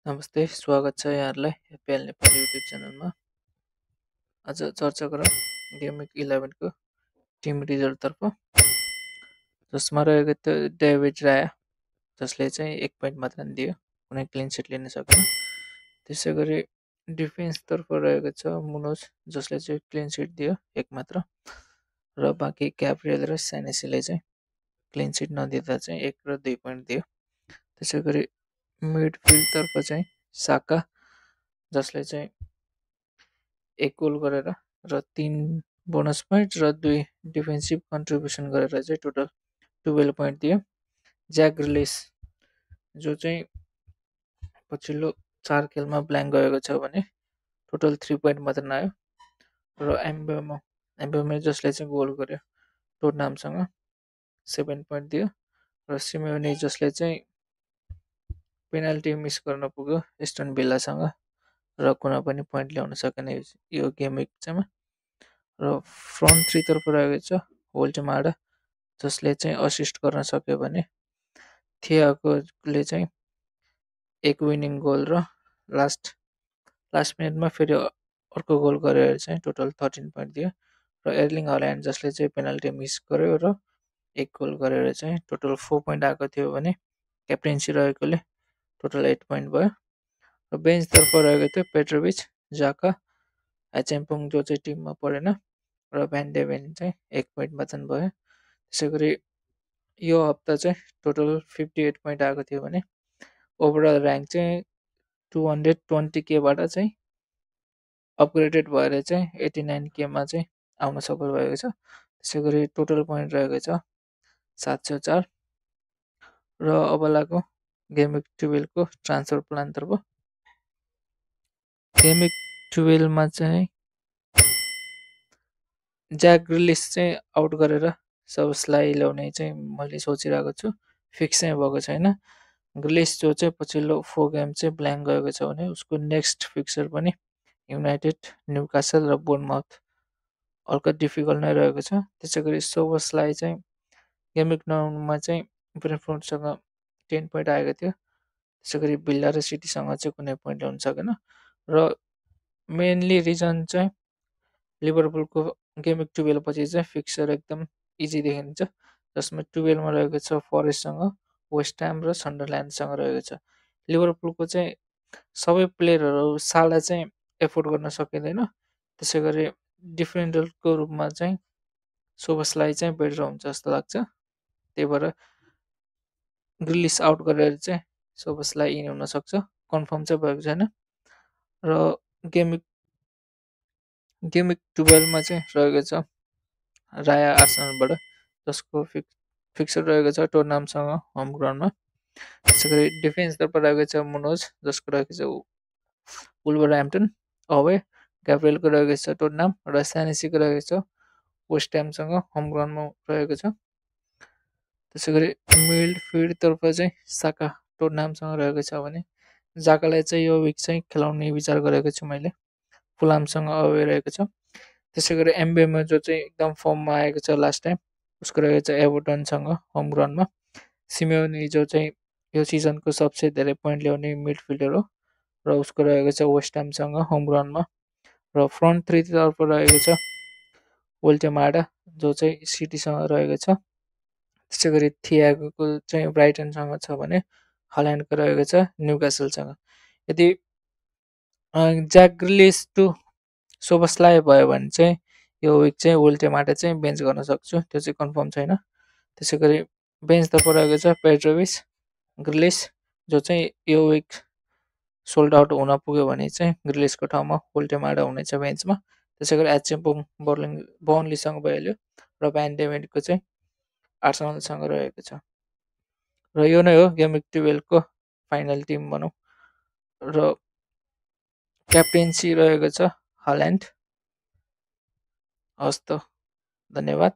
नमस्ते, स्वागत छ यहाँहरूलाई एपिएल नेपाली युट्युब च्यानलमा। आज चर्चा गरौँ गेम विक 11 को टिम रिजल्टतर्फ, जसमा रहेको थियो डेभिड राया, जसले चाहिँ 1 पोइन्ट मात्र दियो, कुनै क्लिन सिट लिन सकेन। त्यसै गरी डिफेन्सतर्फ रहेको छ मुनोज, जसले चाहिँ क्लिन सिट दियो 1 मात्र, र बाँकी ग्याब्रियल र सेनेसीले चाहिँ क्लिन सिट नदिँदा चाहिँ 1 र 2 पोइन्ट दियो। त्यसै गरी मिडफिल्डतर्फ चाहिँ साका, जसले चाहिँ 1 गोल गरेर र 3 बोनस पोइन्ट र 2 डिफेन्सिभ कन्ट्रिब्युसन गरेर चाहिँ टोटल 12 पोइन्ट दियो। ज्याक ग्रिलिस, जो चाहिँ पछिल्लो 4 खेलमा ब्ल्याङ्क गएको छ भने टोटल 3 पोइन्ट मात्र आयो। र एम्बेमो, जसले चाहिँ गोल गर्यो टोटनामसँग 7 पोइन्ट दियो। र सिमेओनी, जसले चाहिँ पेनाल्टी मिस गर्न पुग्यो एस्टन भिल्लासँग र कुनै पनि पोइन्ट ल्याउन सकेन यो गेम विकमा। र फ्रन्ट थ्रीतर्फ रहेको छ वोल्टेमाडा, जसले चाहिँ असिस्ट गर्न सक्यो भने थियागोले चाहिँ 1 विनिङ गोल र लास्ट मिनेटमा फेरि अर्को गोल गरेर चाहिँ टोटल 13 पोइन्ट दियो। र एर्लिङ हाल्यान्ड, जसले चाहिँ पेनाल्टी मिस गर्यो र 1 गोल गरेर चाहिँ टोटल 4 पोइन्ट आएको थियो भने क्याप्टेन्सी रहेकोले टोटल 8 पोइन्ट भयो। र बेन्चतर्फ रहेको थियो पेट्रोभिच, जाका, एचेम्पुङ, जो चाहिँ टिममा परेन, र भ्यान्डेभेन चाहिँ 1 पोइन्ट मात्र भयो। त्यसै गरी यो हप्ता चाहिँ टोटल 58 पोइन्ट आएको थियो भने ओभरअल ऱ्याङ्क चाहिँ 220K बाट चाहिँ अपग्रेडेड भएर चाहिँ 89K चाहिँ आउन सफल भएको छ। त्यसै गरी टोटल पोइन्ट रहेको छ 704। र अब लागौँ गेम विक 12 को ट्रान्सफर प्लानतर्फ। गेम विक 12 मा चाहिँ ज्याक ग्रिलिस चाहिँ आउट गरेर सबसलाई ल्याउने चाहिँ मैले सोचिरहेको छु, फिक्स चाहिँ भएको छैन। ग्रिलिस, जो चाहिँ पछिल्लो 4 गेम चाहिँ ब्ल्याङ्क गएको छ भने उसको नेक्स्ट फिक्सर पनि युनाइटेड, न्युकासल र बोर्नमाउथ हल्का डिफिकल्ट नै रहेको छ। त्यसै गरी सोबसलाई चाहिँ गेम विक 9 मा चाहिँ ब्रेन्टफोर्डसँग 10 पोइन्ट आएको थियो। त्यसै गरी भिल्ला र सिटीसँग चाहिँ कुनै पोइन्ट ल्याउन सकेन। र मेनली रिजन चाहिँ लिभरपुलको गेम विक 12 पछि चाहिँ फिक्सर एकदम इजी देखिन्छ, जसमा 12 मा रहेको छ फरेस्टसँग, वेस्ट ह्याम र सन्डरल्यान्डसँग रहेको छ। लिभरपुलको चाहिँ सबै प्लेयरहरू साला चाहिँ एफोर्ड गर्न सकिँदैन। त्यसै गरी डिफेन्डरको रूपमा चाहिँ सोबसलाई चाहिँ बेटर हुन्छ जस्तो लाग्छ। त्यही भएर ग्रिलिस आउट गरेर चाहिँ सोबसलाई इन हुन सक्छ, कन्फर्म चाहिँ भएको छैन। र गेम विक 12 मा चाहिँ रहेको छ राया आर्सेनलबाट, जसको फिक्सर रहेको छ टोटनहामसँग होम ग्राउन्डमा। त्यसै गरी डिफेन्सतर्फ रहेको छ मुनोज, जसको रहेको छ वुल्भरह्याम्पटन अवे, ग्याब्रियलको रहेको छ टोटनहाम, र सेनेसीको रहेको छ वेस्ट ह्यामसँग होम ग्राउन्डमा रहेको छ। त्यसै गरी मिडफिल्डतर्फ चाहिँ साका टोटनहामसँग रहेको छ भने जाकालाई चाहिँ यो विक चाहिँ खेलाउने विचार गरेको छु मैले, फुलामसँग अवे रहेको छ। त्यसै गरी एम्बेमा, जो चाहिँ एकदम फर्ममा आएको छ लास्ट टाइम, उसको रहेको छ एभर्टनसँग होम ग्राउन्डमा। सिमेओनी, जो चाहिँ यो सिजनको सबसे धेरै पोइन्ट ल्याउने मिडफिल्डर हो, र उसको रहेको छ वेस्ट ह्यामसँग होम ग्राउन्डमा। र फ्रन्ट थ्रीतर्फ रहेको छ वोल्टेमाडा, जो चाहिँ सिटीसँग रहेको छ। त्यसै गरी थियागोको चाहिँ ब्राइटनसँग छ भने हल्यान्डको रहेको छ न्युकासलसँग। यदि ज्याक ग्रिलिस टु सोबसलाई भयो भने चाहिँ यो विक चाहिँ वोल्टेमाडा चाहिँ बेन्च गर्न सक्छु, त्यो चाहिँ कन्फर्म छैन। त्यसै गरी बेन्चतर्फ रहेको छ पेट्रोभिच, ग्रिलिस, जो चाहिँ यो विक सोल्ड आउट हुन पुग्यो भने चाहिँ ग्रिलिसको ठाउँमा वोल्टेमाडा हुनेछ बेन्चमा। त्यसै गरी एचेम्पुङ बर्नलीसँग भइहाल्यो, र भ्यान्डेभेनको चाहिँ आर्सेनलसँग रहेको छ। र यो नै हो गेम विक 12 को फाइनल टिम भनौँ। र क्याप्टेन्सी रहेको छ हल्यान्ड। हस् त, धन्यवाद।